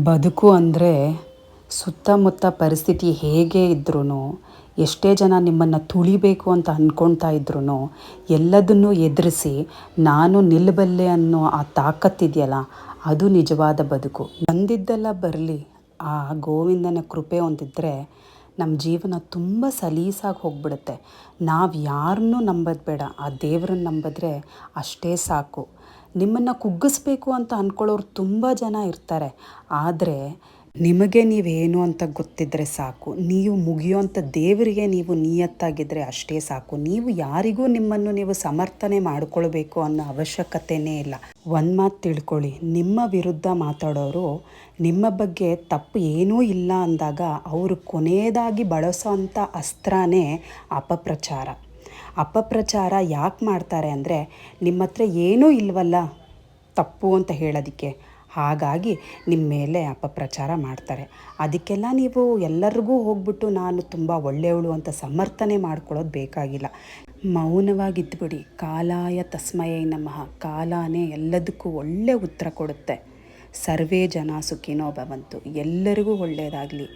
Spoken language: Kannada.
ಬದುಕು ಅಂದರೆ ಸುತ್ತಮುತ್ತ ಪರಿಸ್ಥಿತಿ ಹೇಗೆ ಇದ್ರೂ, ಎಷ್ಟೇ ಜನ ನಿಮ್ಮನ್ನು ತುಳಿಬೇಕು ಅಂತ ಅಂದ್ಕೊಳ್ತಾ ಇದ್ರೂ ಎಲ್ಲದನ್ನೂ ಎದುರಿಸಿ ನಾನು ನಿಲ್ಲಬಲ್ಲೆ ಅನ್ನೋ ಆ ತಾಕತ್ತಿದೆಯಲ್ಲ, ಅದು ನಿಜವಾದ ಬದುಕು. ಬಂದಿದ್ದೆಲ್ಲ ಬರಲಿ, ಆ ಗೋವಿಂದನ ಕೃಪೆ ಒಂದಿದ್ದರೆ ನಮ್ಮ ಜೀವನ ತುಂಬ ಸಲೀಸಾಗಿ ಹೋಗ್ಬಿಡುತ್ತೆ. ನಾವು ಯಾರನ್ನೂ ನಂಬೋದು ಬೇಡ, ಆ ದೇವ್ರನ್ನ ನಂಬಿದ್ರೆ ಅಷ್ಟೇ ಸಾಕು. ನಿಮ್ಮನ್ನು ಕುಗ್ಗಿಸ್ಬೇಕು ಅಂತ ಅಂದ್ಕೊಳ್ಳೋರು ತುಂಬ ಜನ ಇರ್ತಾರೆ. ಆದರೆ ನಿಮಗೆ ನೀವೇನು ಅಂತ ಗೊತ್ತಿದ್ದರೆ ಸಾಕು. ನೀವು ಮುಗಿಯೋಂಥ ದೇವರಿಗೆ ನೀವು ನಿಯತ್ತಾಗಿದ್ದರೆ ಅಷ್ಟೇ ಸಾಕು. ನೀವು ಯಾರಿಗೂ ನಿಮ್ಮನ್ನು ನೀವು ಸಮರ್ಥನೆ ಮಾಡಿಕೊಳ್ಬೇಕು ಅನ್ನೋ ಅವಶ್ಯಕತೆಯೇ ಇಲ್ಲ. ಒಂದು ಮಾತು ತಿಳ್ಕೊಳ್ಳಿ, ನಿಮ್ಮ ವಿರುದ್ಧ ಮಾತಾಡೋರು ನಿಮ್ಮ ಬಗ್ಗೆ ತಪ್ಪು ಏನೂ ಇಲ್ಲ ಅಂದಾಗ ಅವರು ಕೊನೆಯದಾಗಿ ಬಳಸೋ ಅಂಥ ಅಸ್ತ್ರನೇ ಅಪಪ್ರಚಾರ. ಅಪಪ್ರಚಾರ ಯಾಕೆ ಮಾಡ್ತಾರೆ ಅಂದರೆ, ನಿಮ್ಮ ಹತ್ರ ಏನೂ ಇಲ್ವಲ್ಲ ತಪ್ಪು ಅಂತ ಹೇಳೋದಕ್ಕೆ. ಹಾಗಾಗಿ ನಿಮ್ಮ ಮೇಲೆ ಅಪಪ್ರಚಾರ ಮಾಡ್ತಾರೆ. ಅದಕ್ಕೆಲ್ಲ ನೀವು ಎಲ್ಲರಿಗೂ ಹೋಗ್ಬಿಟ್ಟು ನಾನು ತುಂಬ ಒಳ್ಳೆಯವಳು ಅಂತ ಸಮರ್ಥನೆ ಮಾಡ್ಕೊಳ್ಳೋದು ಬೇಕಾಗಿಲ್ಲ. ಮೌನವಾಗಿದ್ದುಬಿಡಿ. ಕಾಲಾಯ ತಸ್ಮೈ ನಮಃ. ಕಾಲನೇ ಎಲ್ಲದಕ್ಕೂ ಒಳ್ಳೆ ಉತ್ತರ ಕೊಡುತ್ತೆ. ಸರ್ವೇ ಜನ ಸುಖಿನೋ ಭವಂತು. ಎಲ್ಲರಿಗೂ ಒಳ್ಳೆಯದಾಗಲಿ.